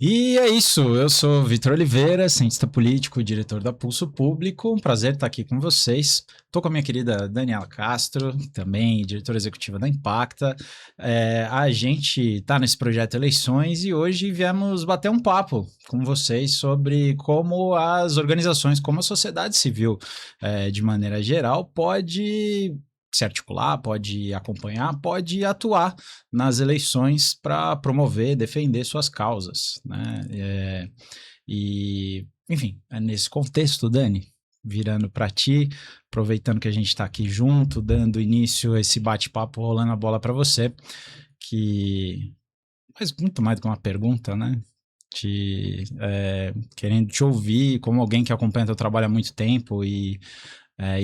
E é isso, eu sou Vitor Oliveira, cientista político, diretor da Pulso Público. Um prazer estar aqui com vocês. Estou com a minha querida Daniela Castro, também diretora executiva da Impacta. A gente está nesse projeto Eleições e hoje viemos bater um papo com vocês sobre como as organizações, como a sociedade civil, de maneira geral, pode se articular, pode acompanhar, pode atuar nas eleições para promover, defender suas causas, né? Enfim, é nesse contexto, Dani, virando para ti, aproveitando que a gente está aqui junto, dando início a esse bate-papo, rolando a bola para você, mas muito mais do que uma pergunta, né? Querendo te ouvir como alguém que acompanha teu trabalho há muito tempo e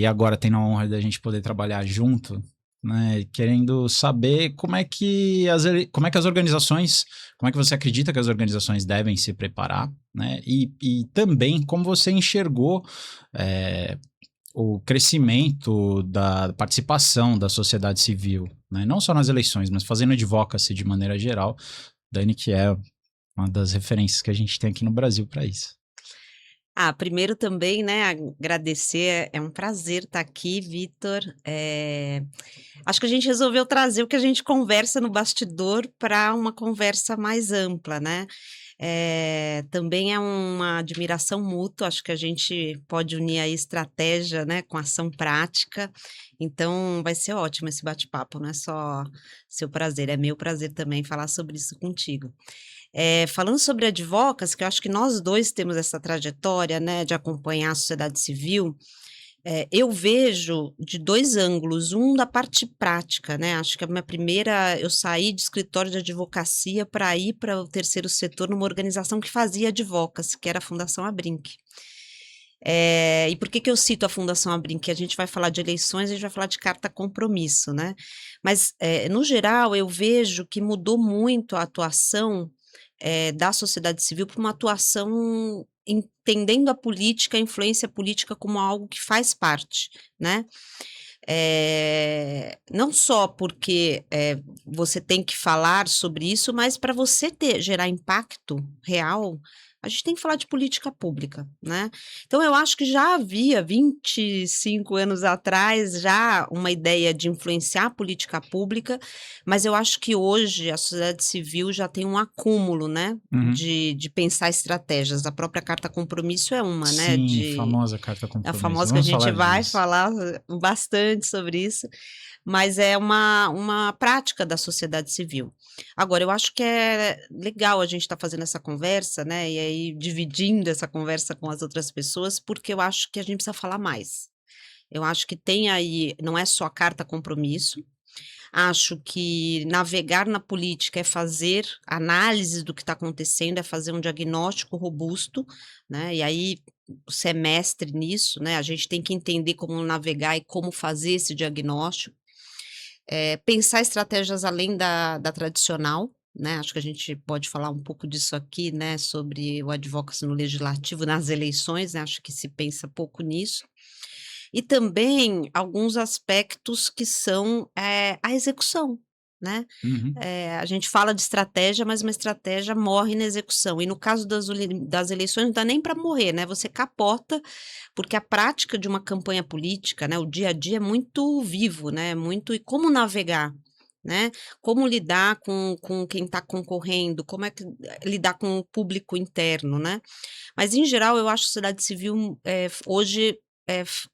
agora tendo a honra da gente poder trabalhar junto, né, querendo saber como é que as organizações, como é que você acredita que as organizações devem se preparar, né, e também como você enxergou o crescimento da participação da sociedade civil, né, não só nas eleições, mas fazendo advocacy de maneira geral, Dani, que é uma das referências que a gente tem aqui no Brasil para isso. Primeiro também, né, agradecer, é um prazer estar aqui, Vitor. Acho que a gente resolveu trazer o que a gente conversa no bastidor para uma conversa mais ampla, né. Também é uma admiração mútua, acho que a gente pode unir aí estratégia, né, com ação prática, então vai ser ótimo esse bate-papo, não é só seu prazer, é meu prazer também falar sobre isso contigo. Falando sobre advocacy, que eu acho que nós 2 temos essa trajetória, né, de acompanhar a sociedade civil, eu vejo de 2 ângulos, um da parte prática, né, acho que eu saí de escritório de advocacia para ir para o terceiro setor numa organização que fazia advocacy, que era a Fundação Abrinq. E por que que eu cito a Fundação Abrinq? A gente vai falar de eleições, a gente vai falar de carta compromisso, né, mas, no geral, eu vejo que mudou muito a atuação da sociedade civil para uma atuação entendendo a política, a influência política como algo que faz parte, né. Não só porque, você tem que falar sobre isso, mas para você gerar impacto real, a gente tem que falar de política pública, né. Então eu acho que já havia 25 anos atrás, já uma ideia de influenciar a política pública, mas eu acho que hoje a sociedade civil já tem um acúmulo, né, Uhum. de pensar estratégias. A própria carta compromisso é uma, né, Sim, famosa carta a compromisso. famosa que a Vamos gente falar vai disso. falar bastante sobre isso, mas é uma prática da sociedade civil. Agora, eu acho que é legal a gente estar fazendo essa conversa, né, e aí dividindo essa conversa com as outras pessoas, porque eu acho que a gente precisa falar mais. Eu acho que tem aí, não é só a carta compromisso, acho que navegar na política é fazer análise do que está acontecendo, é fazer um diagnóstico robusto, né, e aí você é mestre nisso, né, a gente tem que entender como navegar e como fazer esse diagnóstico. Pensar estratégias além da tradicional, né, acho que a gente pode falar um pouco disso aqui, né, sobre o advocacy no legislativo, nas eleições, né, acho que se pensa pouco nisso. E também alguns aspectos que são, a execução, né. Uhum. A gente fala de estratégia, mas uma estratégia morre na execução, e no caso das eleições não dá nem para morrer, né, você capota, porque a prática de uma campanha política, né, o dia a dia é muito vivo, né, muito e como navegar, né, como lidar com quem está concorrendo, como é que lidar com o público interno, né. Mas em geral eu acho que a sociedade civil, hoje,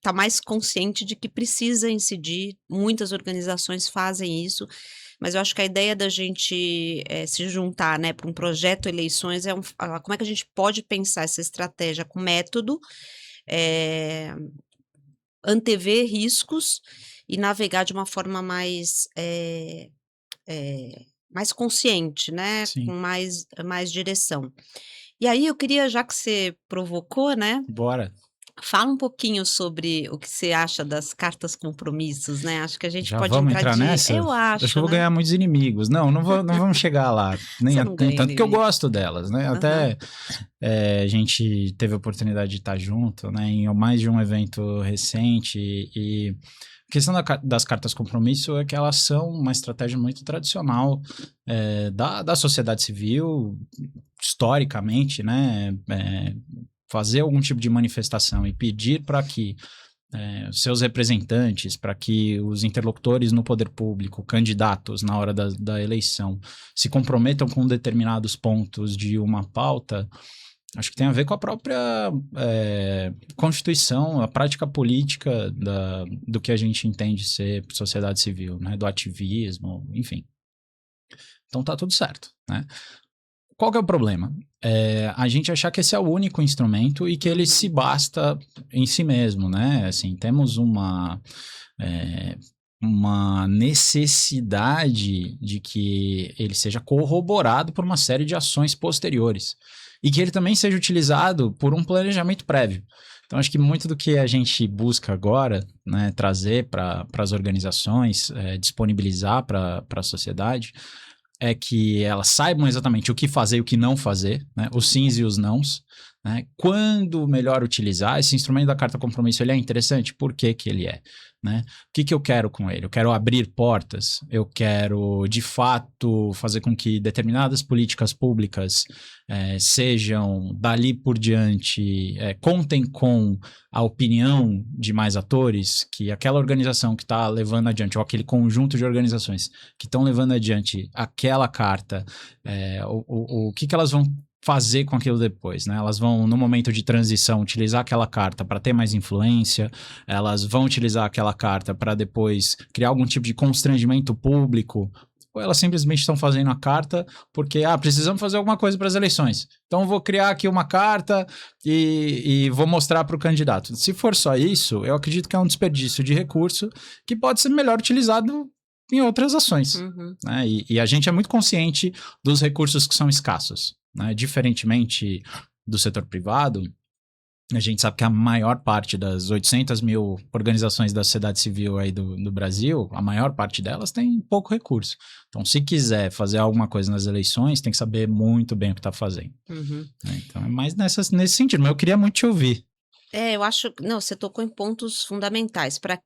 tá mais consciente de que precisa incidir, muitas organizações fazem isso, mas eu acho que a ideia da gente, se juntar, né, para um projeto eleições como é que a gente pode pensar essa estratégia com método, eh, antever riscos e navegar de uma forma mais consciente, né, com Sim, mais direção. E aí eu queria, já que você provocou, né, bora. fala um pouquinho sobre o que você acha das cartas compromissos, né, acho que a gente Já pode vamos entrar entrar de nessa? eu Acho que eu acho, vou né. ganhar muitos inimigos. Não, não vamos chegar lá, Você não nem ganha tanto que eu inimigos. gosto delas, né? Aham. Até a gente teve a oportunidade de estar junto, né, em mais de um evento recente e questão das cartas compromisso é que elas são uma estratégia muito tradicional da sociedade civil, historicamente, né? Fazer algum tipo de manifestação e pedir para que seus representantes, para que os interlocutores no poder público, candidatos na hora da eleição, se comprometam com determinados pontos de uma pauta, acho que tem a ver com a própria Constituição, a prática política do que a gente entende ser sociedade civil, né? Do ativismo, enfim. Então tá tudo certo, né? Qual que é o problema? A gente achar que esse é o único instrumento e que ele se basta em si mesmo, né? Assim, temos uma necessidade de que ele seja corroborado por uma série de ações posteriores e que ele também seja utilizado por um planejamento prévio. Então, acho que muito do que a gente busca agora, né, trazer para as organizações, disponibilizar para a sociedade, é que elas saibam exatamente o que fazer e o que não fazer, né? Os sims e os nãos, né? Quando melhor utilizar. Esse instrumento da carta compromisso, ele é interessante? Por que que ele é? Né? O que que eu quero com ele? Eu quero abrir portas, eu quero, de fato, fazer com que determinadas políticas públicas sejam, dali por diante, contem com a opinião de mais atores, que aquela organização que está levando adiante, ou aquele conjunto de organizações que estão levando adiante aquela carta, o que que elas vão fazer com aquilo depois, né? Elas vão, no momento de transição, utilizar aquela carta para ter mais influência, elas vão utilizar aquela carta para depois criar algum tipo de constrangimento público, ou elas simplesmente estão fazendo a carta porque, precisamos fazer alguma coisa para as eleições. Então, eu vou criar aqui uma carta e vou mostrar para o candidato. Se for só isso, eu acredito que é um desperdício de recurso que pode ser melhor utilizado em outras ações. Né? E a gente é muito consciente dos recursos que são escassos. Né? Diferentemente do setor privado, a gente sabe que a maior parte das 800 mil organizações da sociedade civil aí do Brasil, a maior parte delas tem pouco recurso. Então, se quiser fazer alguma coisa nas eleições, tem que saber muito bem o que está fazendo. Né? Então, é mais nesse sentido, mas eu queria muito te ouvir. Eu acho, não, você tocou em pontos fundamentais. Para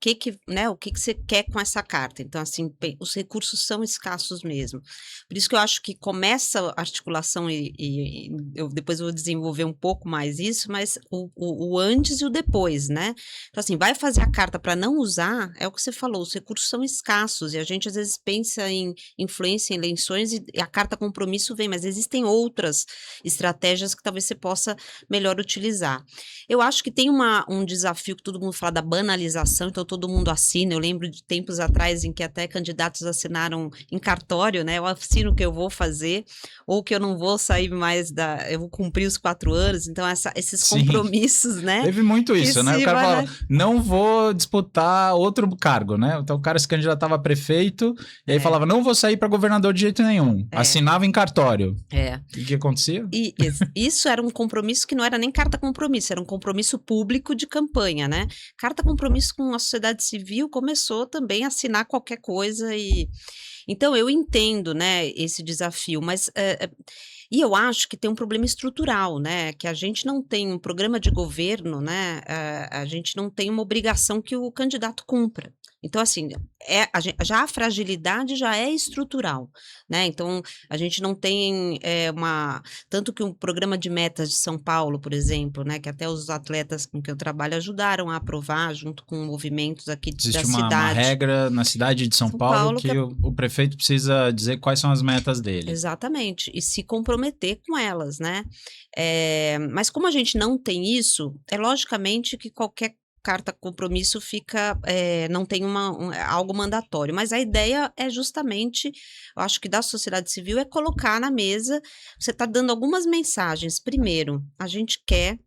né, o que você quer com essa carta? Então, assim, os recursos são escassos mesmo. Por isso que eu acho que começa a articulação e depois eu vou desenvolver um pouco mais isso, mas o antes e o depois, né? Então, assim, vai fazer a carta para não usar, é o que você falou, os recursos são escassos e a gente às vezes pensa em influência em eleições e a carta compromisso vem, mas existem outras estratégias que talvez você possa melhor utilizar. Eu acho que tem um desafio que todo mundo fala da banalização, então todo mundo assina. Eu lembro de tempos atrás em que até candidatos assinaram em cartório, né? Eu assino o que eu vou fazer, ou que eu não vou sair mais eu vou cumprir os 4 anos. Então, esses compromissos, né? Teve muito isso, né? O cara fala, não vou disputar outro cargo, né? Então o cara se candidatava a prefeito, e aí falava, não vou sair para governador de jeito nenhum. Assinava em cartório. E o que acontecia? Isso era um compromisso que não era nem carta compromisso, era um compromisso público de campanha, né? Carta compromisso com a sociedade civil começou também a assinar qualquer coisa então eu entendo, né, esse desafio, mas e eu acho que tem um problema estrutural, né, que a gente não tem um programa de governo, né, a gente não tem uma obrigação que o candidato cumpra. Então, assim, já a fragilidade já é estrutural, né? Então, a gente não tem tanto que um programa de metas de São Paulo, por exemplo, né? Que até os atletas com que eu trabalho ajudaram a aprovar, junto com movimentos aqui da cidade. Existe uma regra na cidade de São Paulo que o prefeito precisa dizer quais são as metas dele. Exatamente, e se comprometer com elas, né? Mas como a gente não tem isso, logicamente que qualquer carta compromisso não tem algo mandatório, mas a ideia é justamente, eu acho que da sociedade civil, é colocar na mesa, você está dando algumas mensagens. Primeiro, a gente quer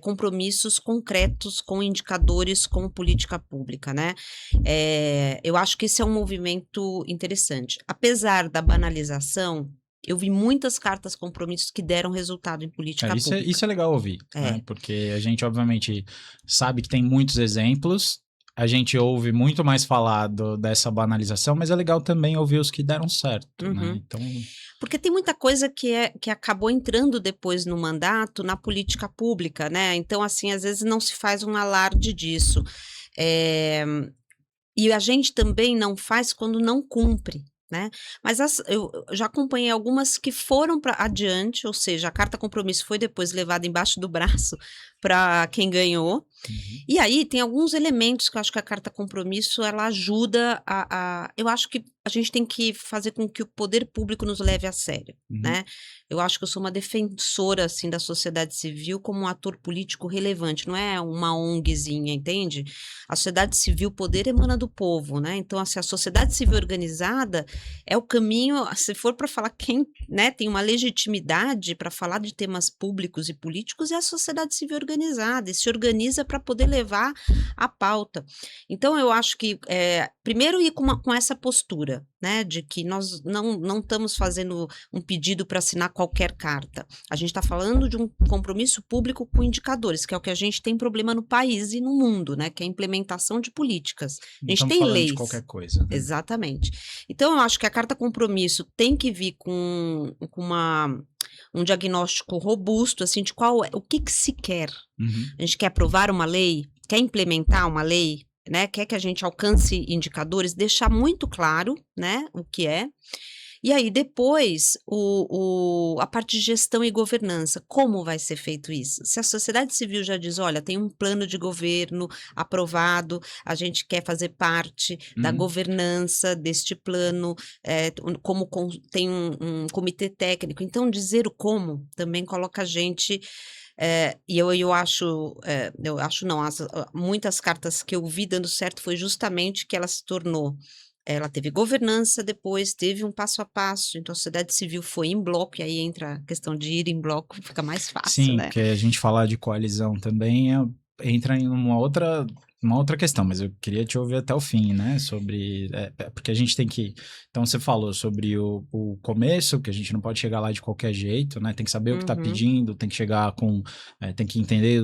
compromissos concretos com indicadores, com política pública, né? Eu acho que esse é um movimento interessante. Apesar da banalização, eu vi muitas cartas compromissos que deram resultado em política pública. Isso é legal ouvir, né? Porque a gente, obviamente, sabe que tem muitos exemplos, a gente ouve muito mais falar dessa banalização, mas é legal também ouvir os que deram certo, né? Então... Porque tem muita coisa que acabou entrando depois no mandato, na política pública, né? Então, assim, às vezes não se faz um alarde disso. E a gente também não faz quando não cumpre, né. Mas eu já acompanhei algumas que foram para adiante, ou seja, a carta compromisso foi depois levada embaixo do braço para quem ganhou. Uhum. E aí tem alguns elementos que eu acho que a carta compromisso ela ajuda eu acho que a gente tem que fazer com que o poder público nos leve a sério, Uhum. né. Eu acho que eu sou uma defensora, assim, da sociedade civil como um ator político relevante, não é uma ONGzinha, entende. A sociedade civil, o poder emana do povo, né, então, assim, a sociedade civil organizada é o caminho se for para falar quem, né, tem uma legitimidade para falar de temas públicos e políticos, é a sociedade civil organizada, e se organiza para poder levar a pauta. Então eu acho que, primeiro ir com essa postura, né, de que nós não estamos fazendo um pedido para assinar qualquer carta. A gente está falando de um compromisso público com indicadores, que é o que a gente tem problema no país e no mundo, né, que é a implementação de políticas. Não A gente estamos tem falando de leis. qualquer coisa, né? Exatamente. Então eu acho que a carta compromisso tem que vir com um diagnóstico robusto, assim, de qual é o que se quer. Uhum. A gente quer aprovar uma lei, quer implementar uma lei, né, quer que a gente alcance indicadores, deixar muito claro, né, o que é. E aí depois a parte de gestão e governança, como vai ser feito isso? Se a sociedade civil já diz: "Olha, tem um plano de governo aprovado, a gente quer fazer parte da Uhum. governança deste plano, como tem um comitê técnico", então dizer o como também coloca a gente, e eu acho não, muitas cartas que eu vi dando certo foi justamente que ela teve governança, depois teve um passo a passo, então a sociedade civil foi em bloco, e aí entra a questão de ir em bloco, fica mais fácil, Sim, né. porque a gente falar de coalizão também entra em uma outra questão, mas eu queria te ouvir até o fim, né? Sobre. Porque a gente tem que. Então, você falou sobre o começo, que a gente não pode chegar lá de qualquer jeito, né? Tem que saber o que está Uhum, pedindo, tem que chegar com. Tem que entender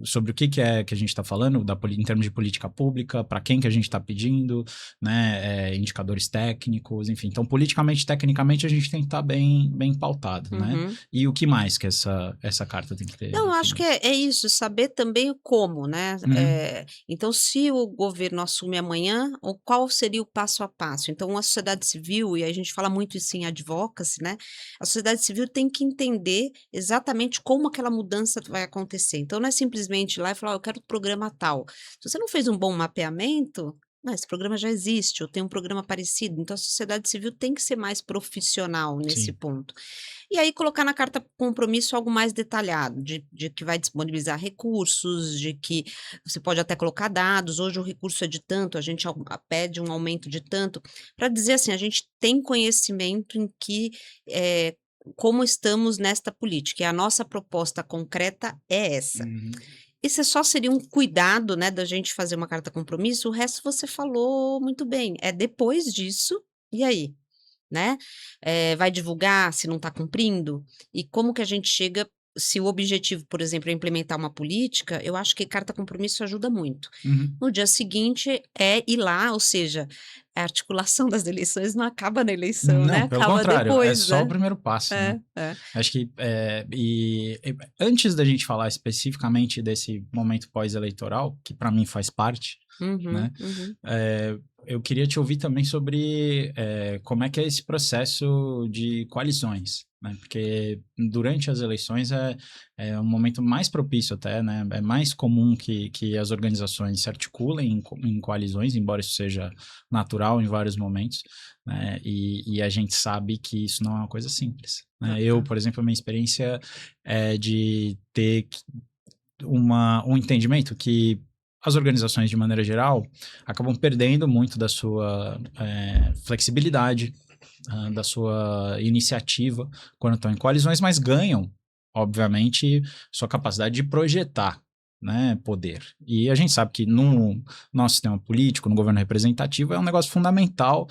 sobre o que é que a gente está falando, em termos de política pública, para quem que a gente está pedindo, né? Indicadores técnicos, enfim. Então, politicamente, tecnicamente, a gente tem que estar bem pautado, né? uhum. E o que mais que essa carta tem que ter Não, eu acho que definido? é isso, saber também o como, né. Uhum, Então se o governo assume amanhã, qual seria o passo a passo? Então a sociedade civil, e aí a gente fala muito isso em advocacy, né, a sociedade civil tem que entender exatamente como aquela mudança vai acontecer. Então não é simplesmente ir lá e falar: "Ó, eu quero o programa tal". Se você não fez um bom mapeamento, esse programa já existe, ou tem um programa parecido, então a sociedade civil tem que ser mais profissional nesse sim. ponto. E aí colocar na carta compromisso algo mais detalhado, de que vai disponibilizar recursos, de que você pode até colocar dados, hoje o recurso é de tanto, a gente pede um aumento de tanto, para dizer assim, a gente tem conhecimento em que, como estamos nesta política, e a nossa proposta concreta é essa. Uhum. Esse só seria um cuidado, né, da gente fazer uma carta compromisso, o resto você falou muito bem, é depois disso, e aí? Né, vai divulgar se não está cumprindo? E como que a gente chega se o objetivo, por exemplo, é implementar uma política, eu acho que carta compromisso ajuda muito. Uhum. No dia seguinte é ir lá, ou seja, a articulação das eleições não acaba na eleição, né, Não, pelo acaba contrário, é depois, só o né. primeiro passo, né. É, é. Acho que, antes da gente falar especificamente desse momento pós-eleitoral, que para mim faz parte, Uhum, né, uhum. eu queria te ouvir também sobre, como é que é esse processo de coalizões, né, porque durante as eleições é um momento mais propício até, né, é mais comum que as organizações se articulem em coalizões, embora isso seja natural em vários momentos, né, e a gente sabe que isso não é uma coisa simples, né. Eu, Total. por exemplo, a minha experiência é de ter um entendimento que as organizações, de maneira geral, acabam perdendo muito da sua flexibilidade, da sua iniciativa quando estão em coalizões, mas ganham, obviamente, sua capacidade de projetar, né, poder. E a gente sabe que no nosso sistema político, no governo representativo, é um negócio fundamental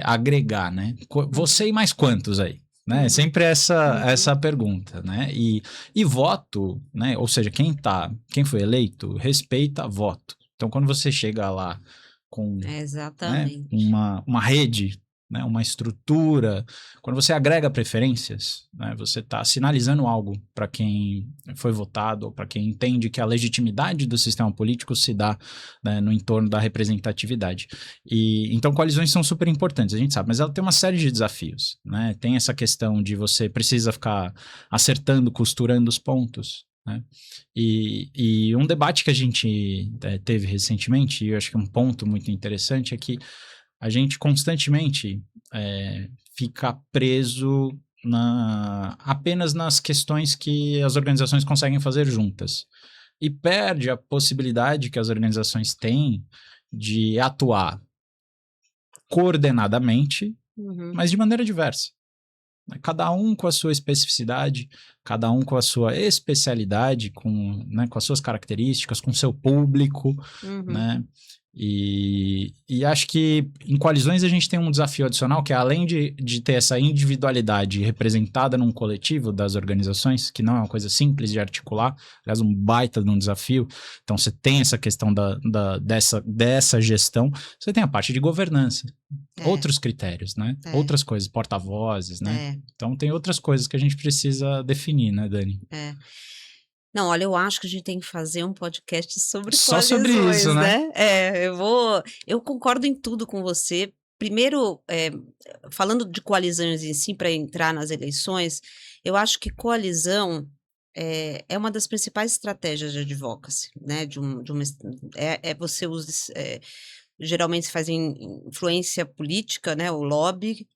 agregar, né? Você Uhum, e mais quantos aí? Né? É uhum, sempre essa uhum. pergunta, né? E voto, né? Ou seja, quem foi eleito, respeita voto. Então, quando você chega lá com, né, Exatamente. uma rede né, uma estrutura, quando você agrega preferências, né, você está sinalizando algo para quem foi votado, ou para quem entende que a legitimidade do sistema político se dá, né, no entorno da representatividade. E então coalizões são super importantes, a gente sabe, mas ela tem uma série de desafios, né? Tem essa questão de você precisa ficar acertando, costurando os pontos, né? E um debate que a gente teve recentemente, e eu acho que um ponto muito interessante é que a gente constantemente fica preso apenas nas questões que as organizações conseguem fazer juntas. E perde a possibilidade que as organizações têm de atuar coordenadamente, mas de maneira diversa. Cada um com a sua especificidade, cada um com a sua especialidade, né, com as suas características, com o seu público, né? E acho que em coalizões a gente tem um desafio adicional que é, além de ter essa individualidade representada num coletivo das organizações, que não é uma coisa simples de articular, aliás, um baita de um desafio. Então você tem essa questão dessa gestão, você tem a parte de governança, outros critérios, né? Outras coisas, porta-vozes, né? Então tem outras coisas que a gente precisa definir, né, Dani? Não, olha, eu acho que a gente tem que fazer um podcast sobre Só coalizões, sobre isso, né? Eu concordo em tudo com você. Primeiro, falando de coalizões em si, para entrar nas eleições, eu acho que coalizão é uma das principais estratégias de advocacy, né? Você usa, geralmente se faz influência política, né? O lobby,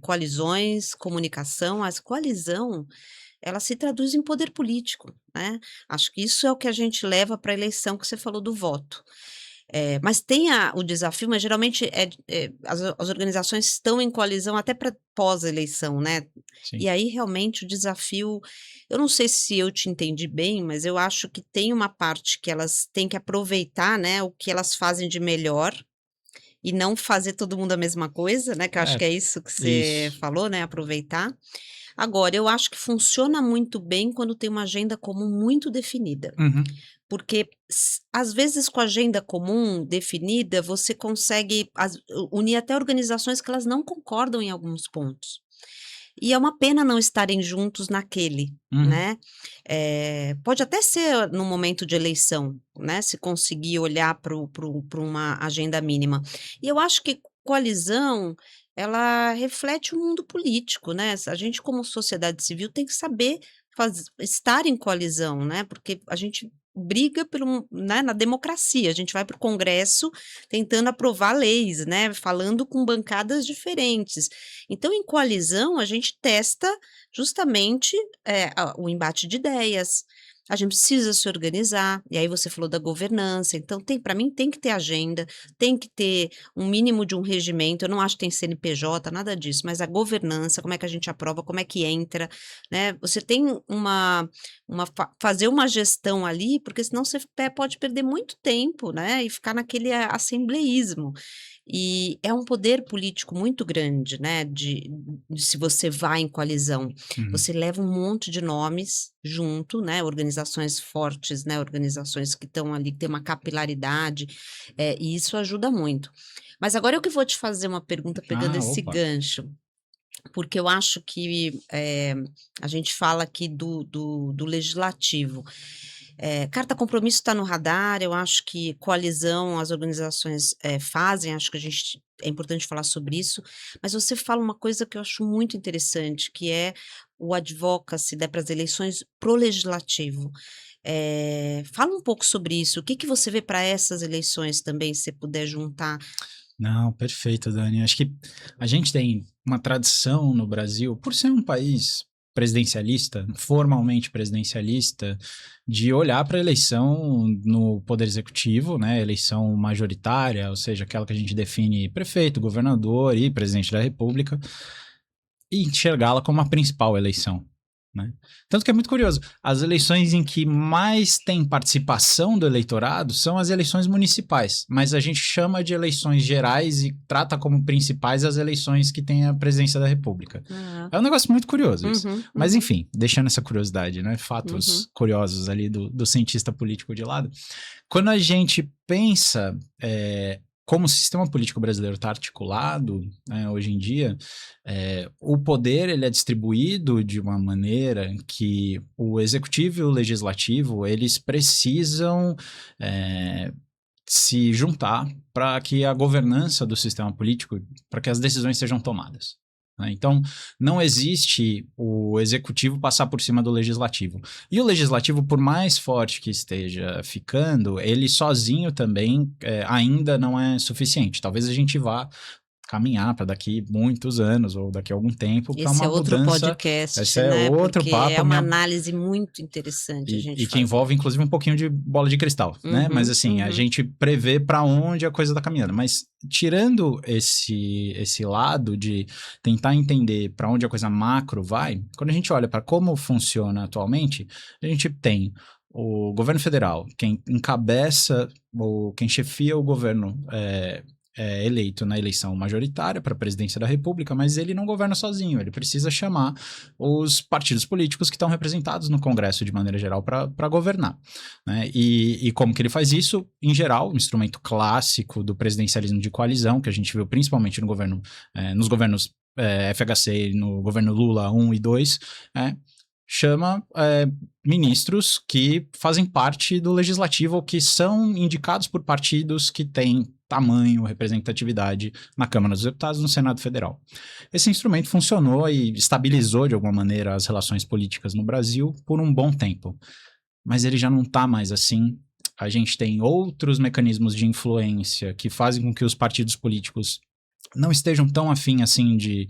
coalizões, comunicação. As coalizão ela se traduz em poder político, né? Acho que isso é o que a gente leva para a eleição que você falou do voto. Mas tem o desafio, mas geralmente as organizações estão em coalizão até para pós-eleição, né? Sim. E aí realmente o desafio, eu não sei se eu te entendi bem, mas eu acho que tem uma parte que elas têm que aproveitar, né, o que elas fazem de melhor e não fazer todo mundo a mesma coisa, né? Que eu acho que é isso que você falou, né? Aproveitar. Agora, eu acho que funciona muito bem quando tem uma agenda comum muito definida. Porque, às vezes, com a agenda comum definida, você consegue unir até organizações que elas não concordam em alguns pontos. E é uma pena não estarem juntos naquele, né? Pode até ser no momento de eleição, né? Se conseguir olhar para uma agenda mínima. E eu acho que coalizão, ela reflete o mundo político, né? A gente, como sociedade civil, tem que saber estar em coalizão, né? Porque a gente briga né, na democracia, a gente vai para o Congresso tentando aprovar leis, né? Falando com bancadas diferentes. Então, em coalizão, a gente testa justamente o embate de ideias. A gente precisa se organizar, e aí você falou da governança, então para mim tem que ter agenda, tem que ter um mínimo de um regimento, eu não acho que tem CNPJ, nada disso, mas a governança, como é que a gente aprova, como é que entra, né? Você tem fazer uma gestão ali, porque senão você pode perder muito tempo, né? E ficar naquele assembleísmo. E é um poder político muito grande, né? De se você vai em coalizão, você leva um monte de nomes junto, né? Organizações fortes, né? Organizações que estão ali, que tem uma capilaridade, e isso ajuda muito. Mas agora eu que vou te fazer uma pergunta pegando esse gancho, porque eu acho que a gente fala aqui do legislativo. Carta compromisso está no radar, eu acho que coalizão as organizações fazem, acho que é importante falar sobre isso, mas você fala uma coisa que eu acho muito interessante, que é o advocacy, né, para as eleições pro legislativo. Fala um pouco sobre isso, o que você vê para essas eleições também, se você puder juntar? Não, perfeito, Dani. Acho que a gente tem uma tradição no Brasil, por ser um país presidencialista, formalmente presidencialista, de olhar para a eleição no Poder Executivo, né, eleição majoritária, ou seja, aquela que a gente define prefeito, governador e presidente da República, e enxergá-la como a principal eleição, né? Tanto que é muito curioso, as eleições em que mais tem participação do eleitorado são as eleições municipais, mas a gente chama de eleições gerais e trata como principais as eleições que têm a presidência da República. É um negócio muito curioso isso. Mas enfim, deixando essa curiosidade, né? Fatos curiosos ali do cientista político de lado. Quando a gente pensa como o sistema político brasileiro está articulado, né, hoje em dia, o poder ele é distribuído de uma maneira que o executivo e o legislativo eles precisam se juntar para que a governança do sistema político, para que as decisões sejam tomadas. Então, não existe o executivo passar por cima do legislativo. E o legislativo, por mais forte que esteja ficando, ele sozinho também ainda não é suficiente. Talvez a gente vá caminhar para daqui muitos anos ou daqui a algum tempo para Esse uma é outro mudança. podcast, Esse é né? outro Porque papo. é uma análise muito interessante a gente E que fazer. envolve, inclusive, um pouquinho de bola de cristal, né? Mas, assim, a gente prevê para onde a coisa está caminhando. Mas, tirando esse lado de tentar entender para onde a coisa macro vai, quando a gente olha para como funciona atualmente, a gente tem o governo federal, quem encabeça ou quem chefia o governo eleito na eleição majoritária para a presidência da República, mas ele não governa sozinho, ele precisa chamar os partidos políticos que estão representados no Congresso de maneira geral para governar. Né? E como que ele faz isso? Em geral, um instrumento clássico do presidencialismo de coalizão, que a gente viu principalmente no governo, nos governos FHC e no governo Lula 1 e 2, chama ministros que fazem parte do legislativo ou que são indicados por partidos que têm tamanho, representatividade na Câmara dos Deputados e no Senado Federal. Esse instrumento funcionou e estabilizou de alguma maneira as relações políticas no Brasil por um bom tempo, mas ele já não está mais assim. A gente tem outros mecanismos de influência que fazem com que os partidos políticos não estejam tão afim assim de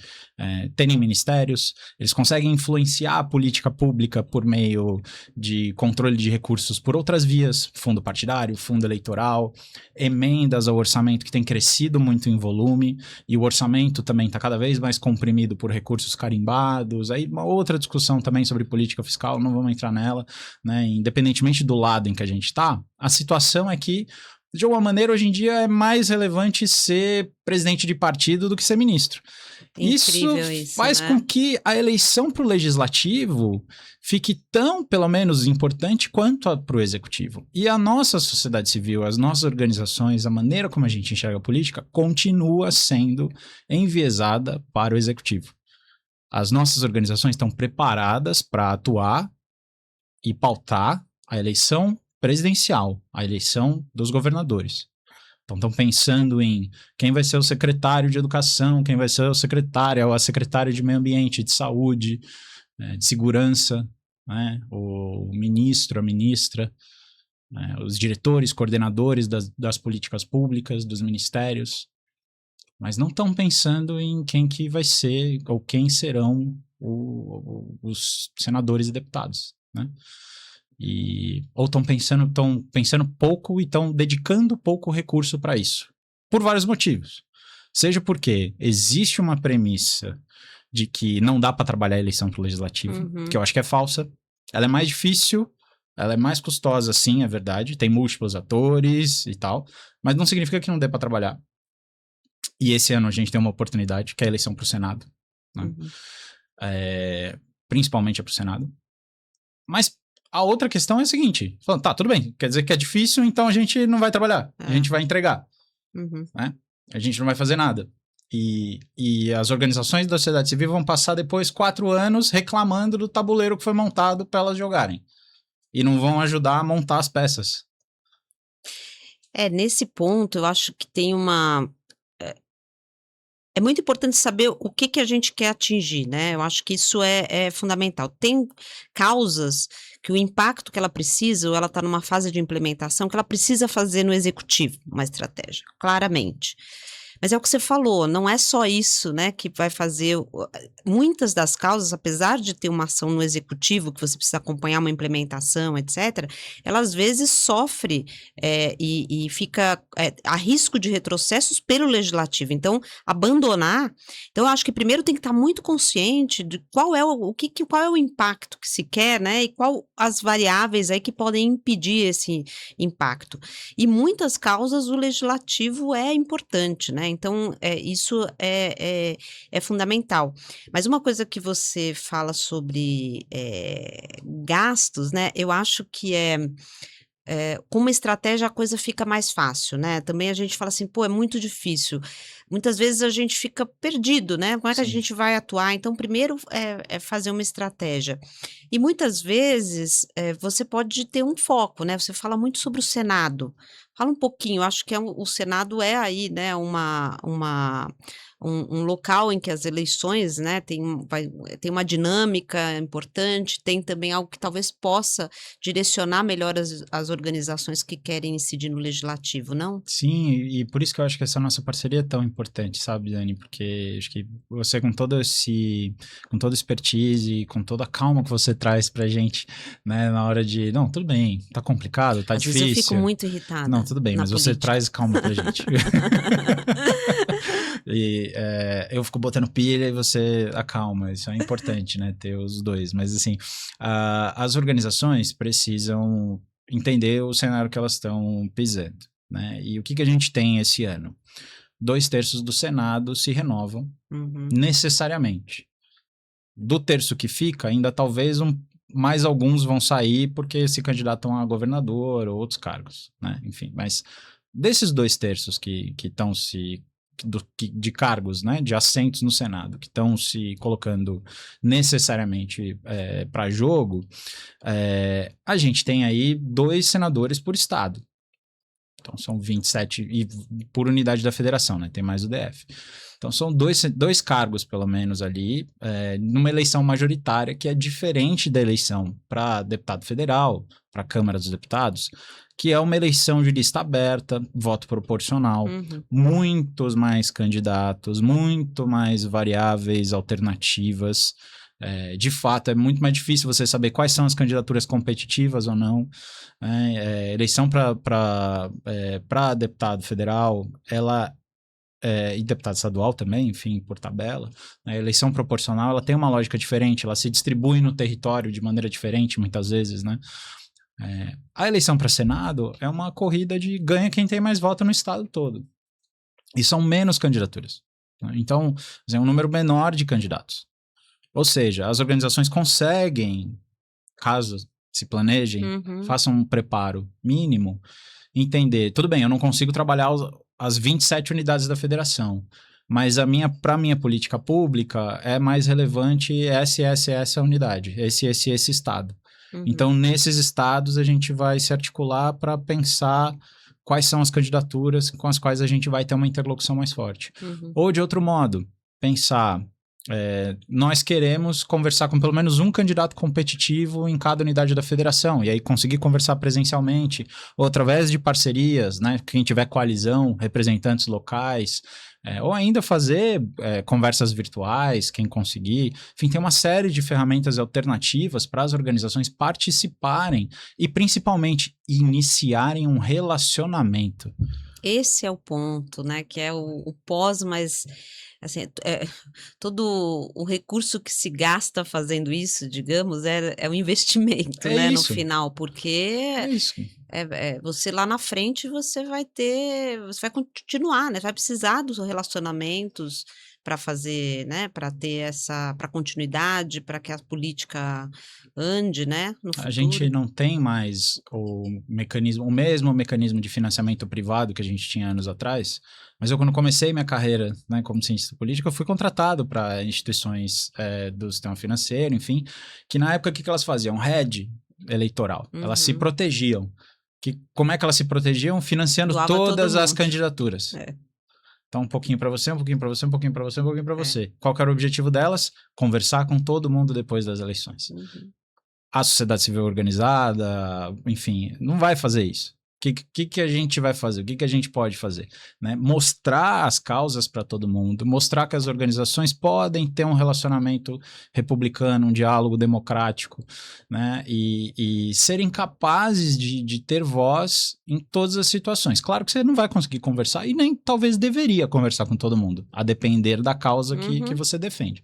terem ministérios, eles conseguem influenciar a política pública por meio de controle de recursos por outras vias, fundo partidário, fundo eleitoral, emendas ao orçamento que tem crescido muito em volume, e o orçamento também está cada vez mais comprimido por recursos carimbados, aí uma outra discussão também sobre política fiscal, não vamos entrar nela, né? Independentemente do lado em que a gente está, a situação é que de alguma maneira, hoje em dia, é mais relevante ser presidente de partido do que ser ministro. Incrível Isso faz né? com que a eleição para o legislativo fique tão, pelo menos, importante quanto para o executivo. E a nossa sociedade civil, as nossas organizações, a maneira como a gente enxerga a política, continua sendo enviesada para o executivo. As nossas organizações estão preparadas para atuar e pautar a eleição presidencial, a eleição dos governadores. Então, estão pensando em quem vai ser o secretário de educação, quem vai ser o secretário ou a secretária de meio ambiente, de saúde, de segurança, né? O ministro, a ministra, né? Os diretores, coordenadores das políticas públicas, dos ministérios, mas não estão pensando em quem que vai ser ou quem serão os senadores e deputados, né? Ou estão pensando pouco e estão dedicando pouco recurso para isso. Por vários motivos. Seja porque existe uma premissa de que não dá para trabalhar a eleição para o legislativo, que eu acho que é falsa. Ela é mais difícil, ela é mais custosa, sim, é verdade. Tem múltiplos atores e tal, mas não significa que não dê para trabalhar. E esse ano a gente tem uma oportunidade, que é a eleição para o Senado. Né? Principalmente para o Senado. Mas a outra questão é a seguinte, falando, tá, tudo bem, quer dizer que é difícil, então a gente não vai trabalhar, a gente vai entregar, né? A gente não vai fazer nada. E as organizações da sociedade civil vão passar depois 4 anos reclamando do tabuleiro que foi montado para elas jogarem. E não vão ajudar a montar as peças. Nesse ponto, eu acho que tem uma... É muito importante saber o que a gente quer atingir, né? Eu acho que isso é fundamental. Tem causas que o impacto que ela precisa, ou ela está numa fase de implementação, que ela precisa fazer no executivo, uma estratégia, claramente. Mas é o que você falou, não é só isso, né, que vai fazer... Muitas das causas, apesar de ter uma ação no executivo, que você precisa acompanhar uma implementação, etc., ela às vezes sofre e fica a risco de retrocessos pelo legislativo. Então, abandonar... Então, eu acho que primeiro tem que estar muito consciente de qual é o impacto que se quer, né, e qual as variáveis aí que podem impedir esse impacto. E muitas causas o legislativo é importante, né? Então, isso é fundamental. Mas uma coisa que você fala sobre gastos, né? Eu acho que com uma estratégia a coisa fica mais fácil, né. Também a gente fala assim: "Pô, é muito difícil". Muitas vezes a gente fica perdido, né, como é que a Sim. gente vai atuar? Então primeiro é fazer uma estratégia. E muitas vezes, você pode ter um foco, né, você fala muito sobre o Senado. Fala um pouquinho, acho que o Senado é aí, né, um local em que as eleições, né, tem uma dinâmica importante, tem também algo que talvez possa direcionar melhor as organizações que querem incidir no legislativo, não? Sim, e por isso que eu acho que essa nossa parceria é tão importante, sabe, Dani? Porque acho que você com toda a expertise, com toda a calma que você traz pra gente, né, na hora de, não, tudo bem, tá complicado, tá Às vezes eu fico difícil. muito Não, irritada tudo bem, na mas você política. traz calma pra gente. E eu fico botando pilha e você acalma, isso é importante, né, ter os dois. Mas assim, as organizações precisam entender o cenário que elas estão pisando, né? E o que que a gente tem esse ano? 2/3 do Senado se renovam Uhum, necessariamente. Do terço que fica, ainda talvez mais alguns vão sair porque se candidatam a governador ou outros cargos, né? Enfim, mas desses 2/3 que estão de cargos, né, de assentos no Senado, que estão se colocando necessariamente para jogo, a gente tem aí 2 senadores por estado. Então são 27 e por unidade da federação, né? Tem mais o DF. Então são dois cargos, pelo menos, ali, numa eleição majoritária, que é diferente da eleição para deputado federal, para a Câmara dos Deputados, que é uma eleição de lista aberta, voto proporcional, uhum. muitos mais candidatos, muito mais variáveis, alternativas. De fato, é muito mais difícil você saber quais são as candidaturas competitivas ou não. Eleição para deputado federal, e deputado estadual também, enfim, por tabela, né, a eleição proporcional, ela tem uma lógica diferente, ela se distribui no território de maneira diferente, muitas vezes, né? A eleição para Senado é uma corrida de ganha quem tem mais voto no estado todo. E são menos candidaturas, né? Então, é um número menor de candidatos. Ou seja, as organizações conseguem, caso se planejem, Uhum. façam um preparo mínimo, entender, tudo bem, eu não consigo trabalhar as 27 unidades da federação, mas para minha política pública é mais relevante essa unidade, esse estado. Uhum, Então, nesses estados, a gente vai se articular para pensar quais são as candidaturas com as quais a gente vai ter uma interlocução mais forte. uhum. Ou, de outro modo, pensar nós queremos conversar com pelo menos um candidato competitivo em cada unidade da federação, e aí conseguir conversar presencialmente, ou através de parcerias, né? Quem tiver coalizão, representantes locais, ou ainda fazer conversas virtuais, quem conseguir. Enfim, tem uma série de ferramentas alternativas para as organizações participarem e, principalmente, iniciarem um relacionamento. Esse é o ponto, né, que é o pós, mas, assim, todo o recurso que se gasta fazendo isso, digamos, é um investimento, É né, no isso, final, porque é isso. você lá na frente você vai continuar, né, vai precisar dos relacionamentos para fazer, né, para ter para continuidade, para que a política ande, né, no A gente futuro. não tem mais o mesmo mecanismo de financiamento privado que a gente tinha anos atrás, mas eu quando comecei minha carreira, né, como cientista político, eu fui contratado para instituições do sistema financeiro, enfim, que na época o que que elas faziam? Hedge eleitoral. Elas se Uhum. protegiam. Como é que elas se protegiam? Financiando Doava todo todas as mundo. candidaturas. É, Então, um pouquinho para você, um pouquinho para você, um pouquinho para você, um pouquinho para é. você. Qual que era o objetivo delas? Conversar com todo mundo depois das eleições. Uhum. A sociedade civil organizada, enfim, não vai fazer isso. O que a gente vai fazer? O que a gente pode fazer? Né? Mostrar as causas para todo mundo, mostrar que as organizações podem ter um relacionamento republicano, um diálogo democrático, né? E serem capazes de ter voz em todas as situações. Claro que você não vai conseguir conversar e nem talvez deveria conversar com todo mundo, a depender da causa que Uhum. você defende.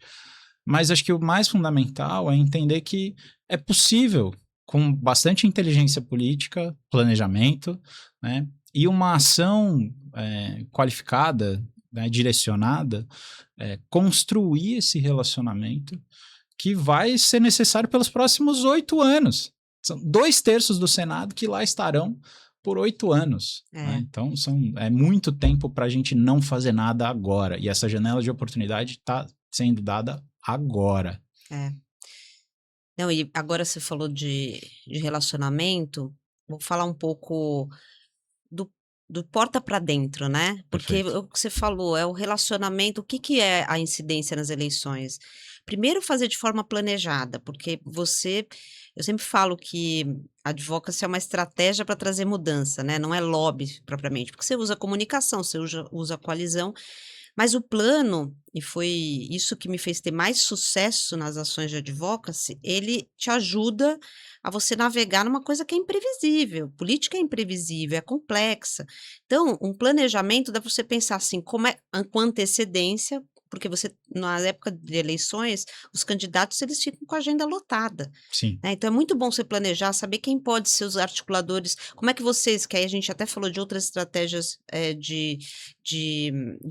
Mas acho que o mais fundamental é entender que é possível, com bastante inteligência política, planejamento, né, e uma ação qualificada, né, direcionada, construir esse relacionamento que vai ser necessário pelos próximos 8 anos. São 2/3 do Senado que lá estarão por 8 anos. Né? Então, é muito tempo para a gente não fazer nada agora. E essa janela de oportunidade está sendo dada agora. Não, e agora você falou de relacionamento, vou falar um pouco do porta para dentro, né? Porque Perfeito. o que você falou é o relacionamento, o que que é a incidência nas eleições? Primeiro, fazer de forma planejada, porque eu sempre falo que a advocacy é uma estratégia para trazer mudança, né? Não é lobby propriamente, porque você usa comunicação, você usa coalizão, mas o plano, e foi isso que me fez ter mais sucesso nas ações de advocacy, ele te ajuda a você navegar numa coisa que é imprevisível. Política é imprevisível, é complexa. Então, um planejamento dá para você pensar assim, com antecedência, porque você, na época de eleições, os candidatos eles ficam com a agenda lotada. Sim. Né? Então é muito bom você planejar, saber quem pode ser os articuladores, como é que vocês, que aí a gente até falou de outras estratégias de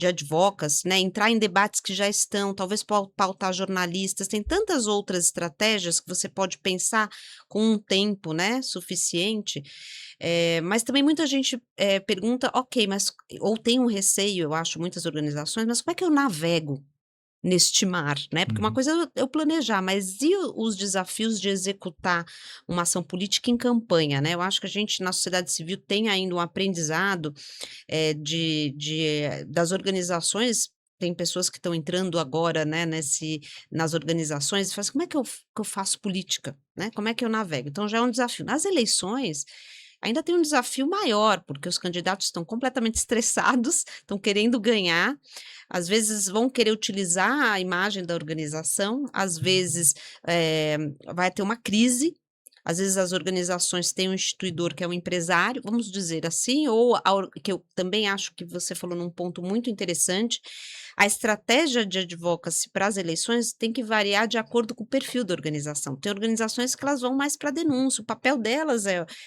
advocacy, né? Entrar em debates que já estão, talvez pautar jornalistas, tem tantas outras estratégias que você pode pensar com um tempo, né, suficiente. Mas também muita gente pergunta, ok, mas ou tem um receio, eu acho, muitas organizações, mas como é que eu navego neste mar, né? Porque uma coisa é eu planejar, mas e os desafios de executar uma ação política em campanha, né? Eu acho que a gente, na sociedade civil, tem ainda um aprendizado das organizações. Tem pessoas que estão entrando agora, né, nas organizações e falam assim, como é que eu faço política, né? Como é que eu navego? Então já é um desafio. Nas eleições, ainda tem um desafio maior, porque os candidatos estão completamente estressados, estão querendo ganhar, às vezes vão querer utilizar a imagem da organização, às vezes vai ter uma crise, às vezes as organizações têm um instituidor que é um empresário, vamos dizer assim, ou que eu também acho que você falou num ponto muito interessante, a estratégia de advocacy para as eleições tem que variar de acordo com o perfil da organização. Tem organizações que elas vão mais para denúncia, o papel delas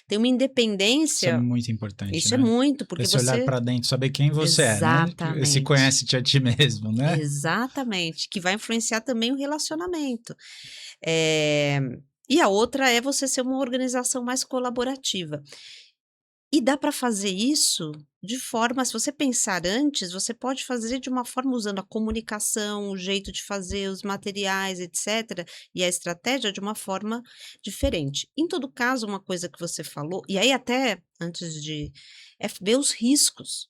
tem uma Isso é independência. muito importante, Isso é né? muito, porque Esse olhar você para dentro, saber quem você é, né? Se exatamente, conhece-te a ti mesmo, né? exatamente, que vai influenciar também o relacionamento. Eh, e a outra é você ser uma organização mais colaborativa. E dá para fazer isso de forma se você pensar antes, você pode fazer de uma forma usando a comunicação, o jeito de fazer, os materiais, etcétera, e a estratégia de uma forma diferente. Em todo caso, uma coisa que você falou e aí até antes de ver os riscos.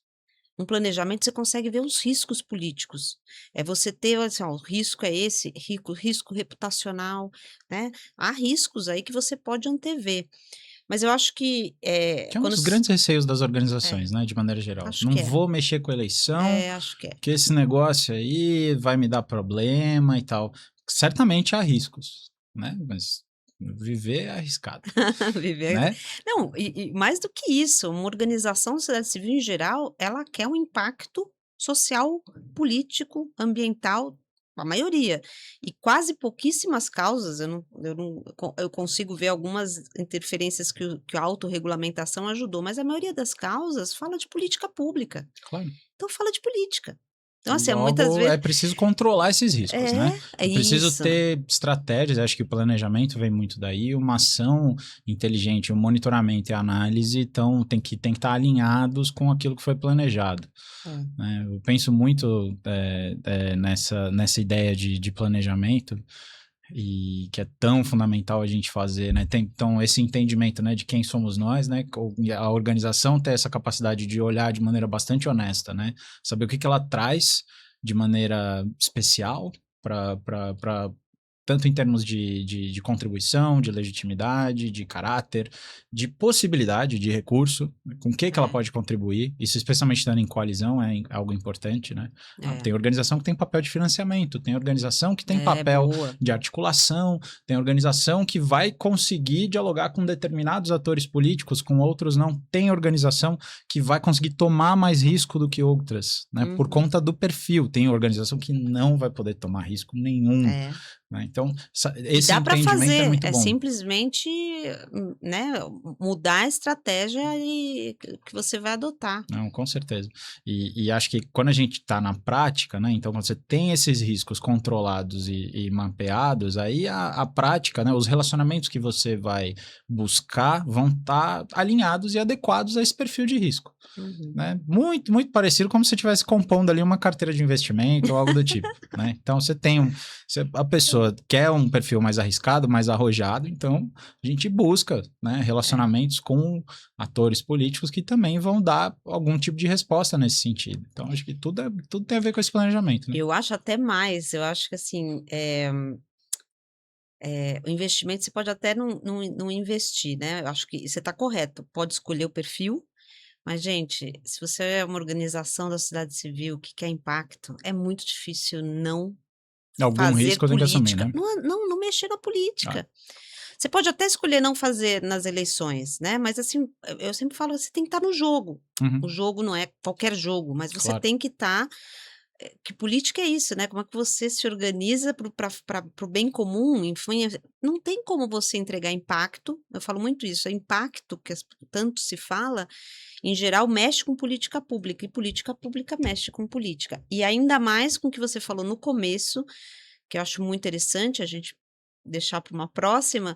Um planejamento você consegue ver os riscos políticos. É você ter assim, ó, o risco é esse, risco reputacional, né? Há riscos aí que você pode antever. Mas eu acho que, Que é um dos grandes receios das é, organizações, né, de maneira geral. acho Não que é. vou mexer com a eleição, Acho que é. que esse negócio aí vai me dar problema e tal. Certamente há riscos, né? Mas viver é arriscado, Viver né? não, e mais do que isso, uma organização da sociedade civil em geral, ela quer um impacto social, político, ambiental, a maioria. E quase pouquíssimas causas, eu consigo ver algumas interferências que a autorregulamentação ajudou, mas a maioria das causas fala de política pública. Claro. Então fala de política. Então, assim, muitas Logo, é vezes preciso controlar esses riscos, né? é É preciso isso. ter estratégias, acho que o planejamento vem muito daí, uma ação inteligente, o monitoramento e a análise tem que estar alinhados com aquilo que foi planejado. Né? Eu penso muito nessa ideia de planejamento e que é tão fundamental a gente fazer, né? Então, esse entendimento, né, de quem somos nós, né? A organização ter essa capacidade de olhar de maneira bastante honesta, né? Saber o que ela traz de maneira especial para tanto em termos de contribuição, de legitimidade, de caráter, de possibilidade, de recurso, com o que ela pode contribuir, isso especialmente estando em coalizão é algo importante, né? Tem organização que tem papel de financiamento, tem organização que tem papel boa. de articulação, tem organização que vai conseguir dialogar com determinados atores políticos, com outros não, tem organização que vai conseguir tomar mais risco do que outras, né? Por conta do perfil, tem organização que não vai poder tomar risco nenhum, né? Então, E esse dá para entendimento é fazer, muito é bom. simplesmente, né, mudar a estratégia que você vai adotar. Não, com certeza. E acho que quando a gente está na prática, né? Então, quando você tem esses riscos controlados e mapeados, aí a prática, né? Os relacionamentos que você vai buscar vão estar alinhados e adequados a esse perfil de risco. Uhum. Né? Muito, muito parecido como se você estivesse compondo ali uma carteira de investimento ou algo do tipo, né? Então, a pessoa quer um perfil mais arriscado, mais arrojado, então a gente busca, né, relacionamentos com atores políticos que também vão dar algum tipo de resposta nesse sentido. Então, acho que tudo tem a ver com esse planejamento, né? Eu acho até mais, eu acho que assim, o investimento você pode até não investir, né, eu acho que você está correto, pode escolher o perfil, mas gente, se você é uma organização da sociedade civil que quer impacto, é muito difícil não Algum fazer risco tem que assumir, política, né? não mexer na Ah, política. Você pode até escolher não fazer nas eleições, né, mas assim, eu sempre falo, você tem que estar no jogo. O uhum, jogo não é qualquer jogo, mas você claro. tem que estar que política é isso, né, como é que você se organiza para o bem comum, enfim, não tem como você entregar impacto, eu falo muito isso, é impacto que tanto se fala, em geral mexe com política pública, e política pública mexe com política. E ainda mais com o que você falou no começo, que eu acho muito interessante a gente deixar para uma próxima,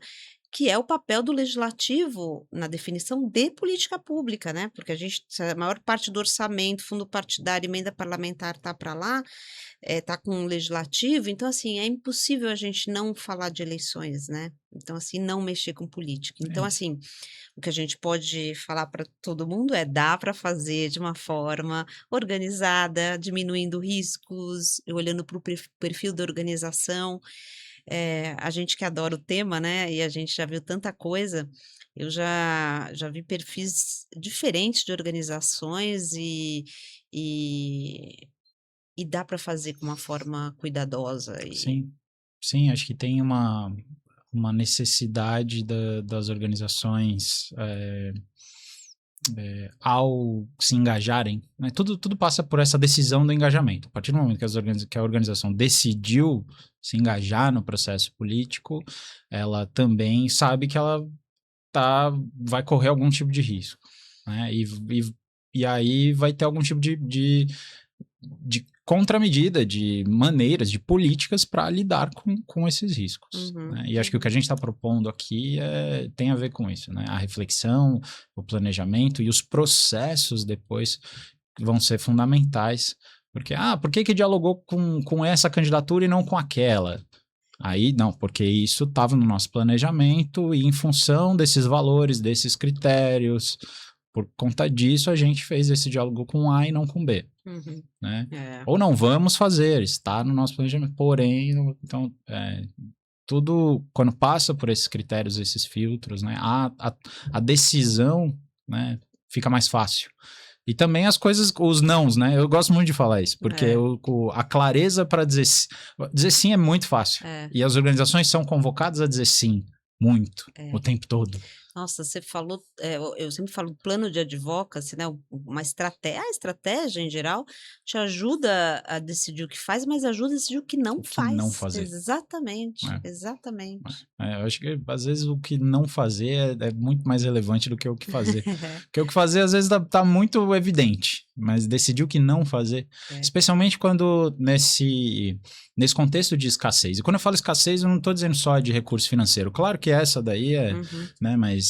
que é o papel do legislativo na definição de política pública, né? Porque se a maior parte do orçamento, fundo partidário, emenda parlamentar tá para lá, tá com o legislativo, então assim, é impossível a gente não falar de eleições, né? Então assim, não mexer com política. É Então isso. assim, o que a gente pode falar para todo mundo é dá para fazer de uma forma organizada, diminuindo riscos, olhando para o perfil da organização. A gente que adora o tema, né, e a gente já viu tanta coisa, eu já vi perfis diferentes de organizações e e dá para fazer com uma forma cuidadosa e Sim, sim, acho que tem uma necessidade das organizações ao se engajarem, né? Tudo passa por essa decisão do engajamento. A partir do momento que, que a organização decidiu se engajar no processo político, ela também sabe que ela vai correr algum tipo de risco, né? E aí vai ter algum tipo de contramedida, de maneiras, de políticas para lidar com esses riscos. uhum, Né? E acho que o que a uhum. gente está propondo aqui tem a ver com isso, né? A reflexão, o planejamento e os processos depois vão ser fundamentais. Porque, por que dialogou com essa candidatura e não com aquela? Aí, não, porque isso estava no nosso planejamento e em função desses valores, desses critérios, por conta disso a gente fez esse diálogo com A e não com B, Uhum. né? É. Ou não vamos fazer, está no nosso planejamento, porém, então, tudo, quando passa por esses critérios, esses filtros, né, a decisão, né, fica mais fácil. E também as coisas, os nãos, né? Eu gosto muito de falar isso, porque É, a clareza para dizer sim é muito fácil. é, E as organizações são convocadas a dizer sim, muito, o é. tempo todo. Nossa, você falou, eu sempre falo plano de advocacy, né, uma estratégia, a estratégia em geral te ajuda a decidir o que faz, mas ajuda a decidir o que não O que não faz. fazer. Exatamente, Né? exatamente. Eu acho que às vezes o que não fazer é muito mais relevante do que o que fazer. Porque o que fazer às vezes tá muito evidente, mas decidir o que não fazer, É. especialmente quando nesse contexto de escassez. E quando eu falo escassez, eu não estou dizendo só de recurso financeiro. Claro que essa daí Uhum. né, mas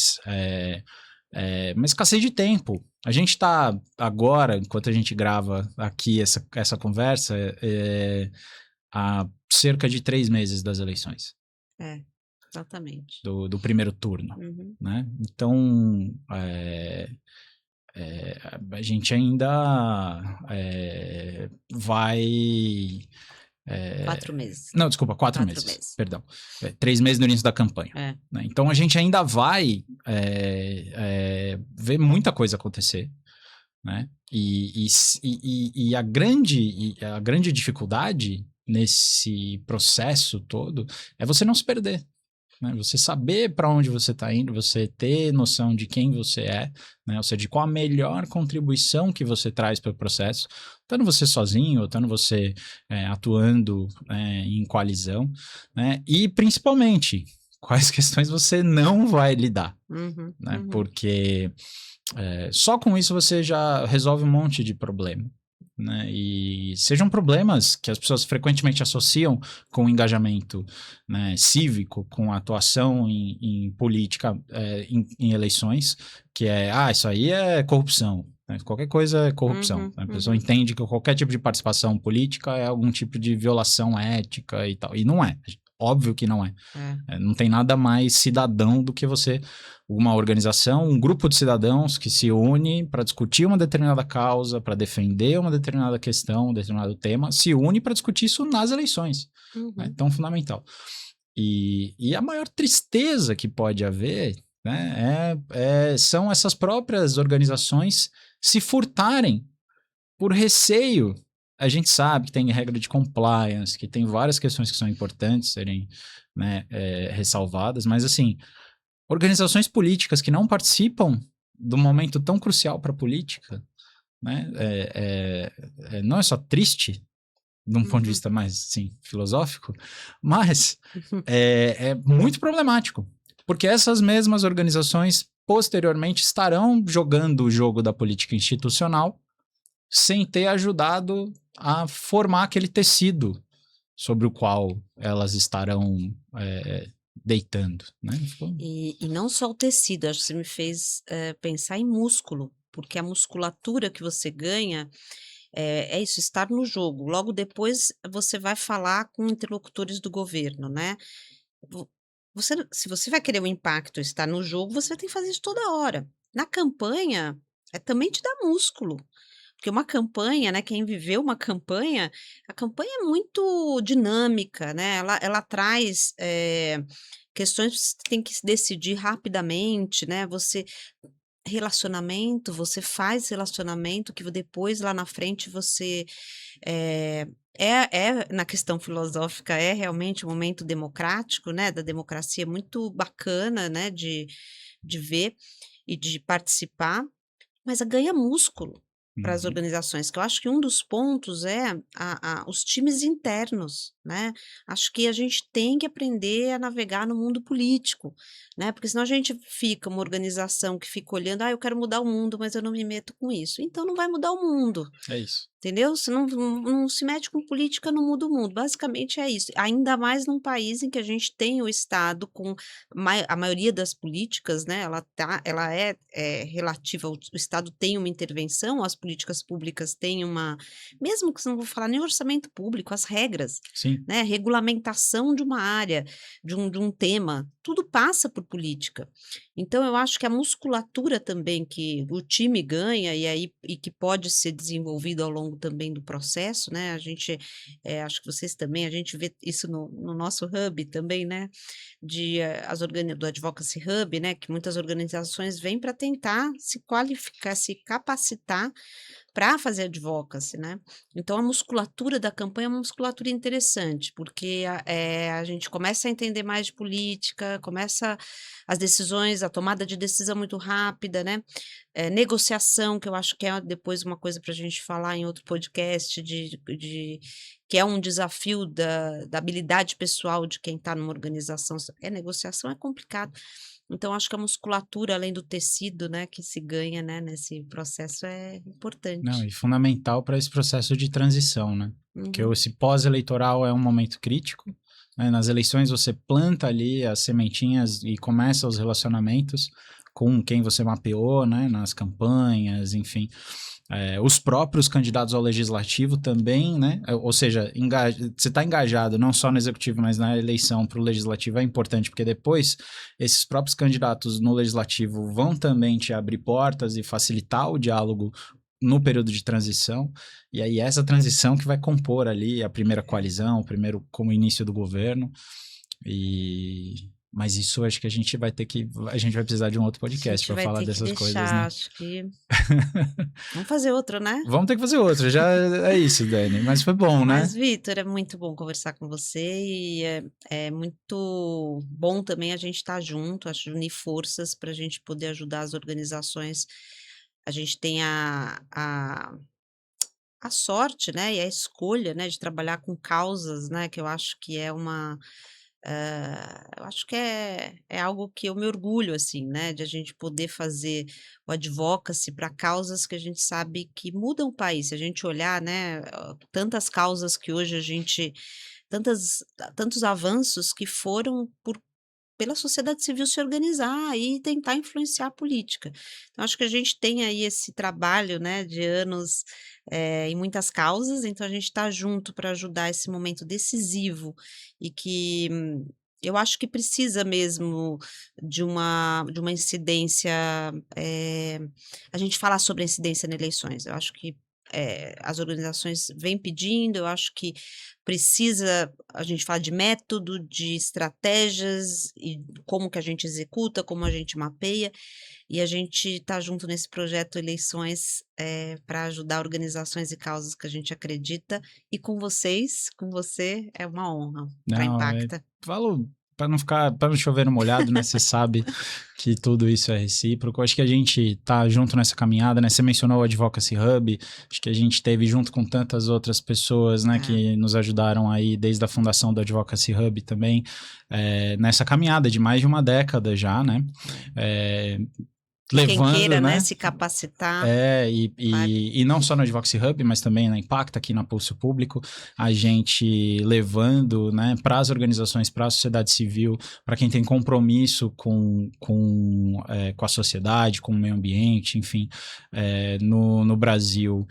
uma escassez de tempo. A gente está agora, enquanto a gente grava aqui essa conversa, há cerca de 3 meses das eleições É, exatamente. do primeiro turno, Uhum. né? Então, a gente ainda vai... 4 meses. Não, desculpa, 4 4 meses, meses. perdão. 3 meses no início da campanha. É. Né? Então, a gente ainda vai ver muita coisa acontecer, né? E a grande dificuldade nesse processo todo é você não se perder. né? Você saber para onde você está indo, você ter noção de quem você é, né? Ou seja, de qual a melhor contribuição que você traz para o processo, estando você sozinho, ou estando você atuando em coalizão, né? E principalmente, quais questões você não vai lidar, né? Porque só com isso você já resolve um monte de problema. Né? E sejam problemas que as pessoas frequentemente associam com o engajamento, né, cívico, com a atuação em política, em eleições, que isso aí é corrupção. Né? Qualquer coisa é corrupção. A pessoa entende que qualquer tipo de participação política é algum tipo de violação ética e tal. E não é. Óbvio que não é. Não tem nada mais cidadão do que você, uma organização, um grupo de cidadãos que se une para discutir uma determinada causa, para defender uma determinada questão, um determinado tema, se une para discutir isso nas eleições. É tão fundamental. E a maior tristeza que pode haver, né, são essas próprias organizações se furtarem por receio. A gente sabe que tem regra de compliance, que tem várias questões que são importantes serem, né, ressalvadas, mas assim, organizações políticas que não participam do momento tão crucial para a política, né, não é só triste, de um ponto de vista mais assim, filosófico, mas é muito problemático, porque essas mesmas organizações posteriormente estarão jogando o jogo da política institucional sem ter ajudado a formar aquele tecido sobre o qual elas estarão deitando, né? E não só o tecido, acho que você me fez pensar em músculo, porque a musculatura que você ganha é isso, estar no jogo. Logo depois você vai falar com interlocutores do governo, né? Se você vai querer o impacto, estar no jogo, você tem que fazer isso toda hora. Na campanha, também te dá músculo. Porque uma campanha, né, quem viveu uma campanha, a campanha é muito dinâmica, né, ela traz, questões que você tem que se decidir rapidamente, né, você faz relacionamento que depois lá na frente você, eh, na questão filosófica, é realmente um momento democrático, né, da democracia muito bacana, né, de ver e de participar, mas ganha músculo para as organizações, que eu acho que um dos pontos é os times internos, né. Acho que a gente tem que aprender a navegar no mundo político, né, porque senão a gente fica uma organização que fica olhando: "Ah, eu quero mudar o mundo, mas eu não me meto com isso", então não vai mudar o mundo. É isso. Entendeu? Se não se mete com política, não muda o mundo, basicamente é isso. Ainda mais num país em que a gente tem o Estado com a maioria das políticas, né, ela é relativa o Estado tem uma intervenção, as políticas públicas têm uma mesmo que você não vou falar nem orçamento público, as regras, Sim. né, regulamentação de uma área, de um tema, tudo passa por política. Então eu acho que a musculatura também que o time ganha e que pode ser desenvolvido ao longo também do processo, né, a gente, acho que vocês também, a gente vê isso no nosso hub também, né, do Advocacy Hub, né, que muitas organizações vêm para tentar se qualificar, se capacitar para fazer advocacy, né. Então a musculatura da campanha é uma musculatura interessante, porque a gente começa a entender mais de política, começa as decisões, a tomada de decisão muito rápida, né, negociação, que eu acho que é depois uma coisa para a gente falar em outro podcast que é um desafio da habilidade pessoal de quem está numa organização, negociação é complicado. Então acho que a musculatura, além do tecido, né, que se ganha, né, nesse processo é Não, importante. e fundamental para esse processo de transição, né? Porque esse pós-eleitoral é um momento crítico, né? Nas eleições você planta ali as sementinhas e começa os relacionamentos com quem você mapeou, né? Nas campanhas, enfim. Os próprios candidatos ao legislativo também, né? Ou seja, você está engajado não só no executivo, mas na eleição para o legislativo é importante, porque depois esses próprios candidatos no legislativo vão também te abrir portas e facilitar o diálogo no período de transição, e aí essa transição que vai compor ali a primeira coalizão, o primeiro como início do governo, e Mas isso acho que a gente vai precisar de um outro A podcast gente para vai falar ter que dessas coisas, deixar, né? acho que vamos fazer outro, né? Vamos ter que fazer outro, já é isso, Dani. Mas foi bom, né? Mas, Vitor, é muito bom conversar com você e é muito bom também a gente estar junto, acho, unir forças para a gente poder ajudar as organizações. A gente tem a sorte, né, e a escolha, né, de trabalhar com causas, né, que eu acho que é eu acho que é algo que eu me orgulho, assim, né, de a gente poder fazer o advocacy para causas que a gente sabe que mudam o país. Se a gente olhar, né, tantas causas que hoje a gente tantas tantos avanços que foram pela sociedade civil se organizar e tentar influenciar a política. Então acho que a gente tem aí esse trabalho, né, de anos, em muitas causas, então a gente está junto para ajudar esse momento decisivo e que eu acho que precisa mesmo de uma incidência, eh, a gente falar sobre a incidência em eleições. Eu acho que, as organizações vêm pedindo, eu acho que precisa a gente falar de método, de estratégias e como que a gente executa, como a gente mapeia, e a gente está junto nesse projeto Eleições, para ajudar organizações e causas que a gente acredita, e com vocês, com você, é uma honra para Não, Impacta. falo para não chover no molhado, né? Você sabe que tudo isso é recíproco. Acho que a gente tá junto nessa caminhada, né? Você mencionou o Advocacy Hub, acho que a gente teve junto com tantas outras pessoas, né, É. que nos ajudaram aí desde a fundação do Advocacy Hub também, nessa caminhada de mais de uma década já, né? É, E quem levando, queira, né, né? se capacitar, E, vai. e não só no Advocacy Hub, mas também na Impacta, aqui na Pulso Público, a gente levando, né, para as organizações, para a sociedade civil, para quem tem compromisso com a sociedade, com o meio ambiente, enfim, no Brasil,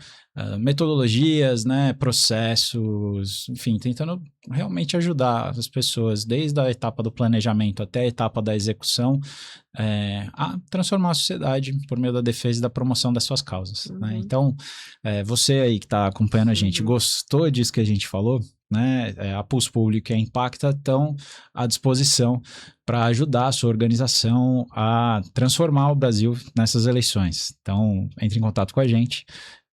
metodologias, né, processos, enfim, tentando realmente ajudar as pessoas, desde a etapa do planejamento até a etapa da execução, a transformar a sociedade por meio da defesa e da promoção das suas causas, né? Uhum, Então, você aí que está acompanhando a gente, uhum. gostou disso que a gente falou? Né? A Pulso Público e a Impacta estão à disposição para ajudar a sua organização a transformar o Brasil nessas eleições. Então, entre em contato com a gente.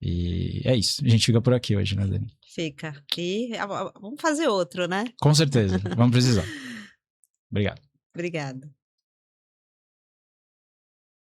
E é isso. A gente fica por aqui hoje, né, Dani? Fica. E vamos fazer outro, né? Com certeza. Vamos precisar. Obrigado. Obrigada.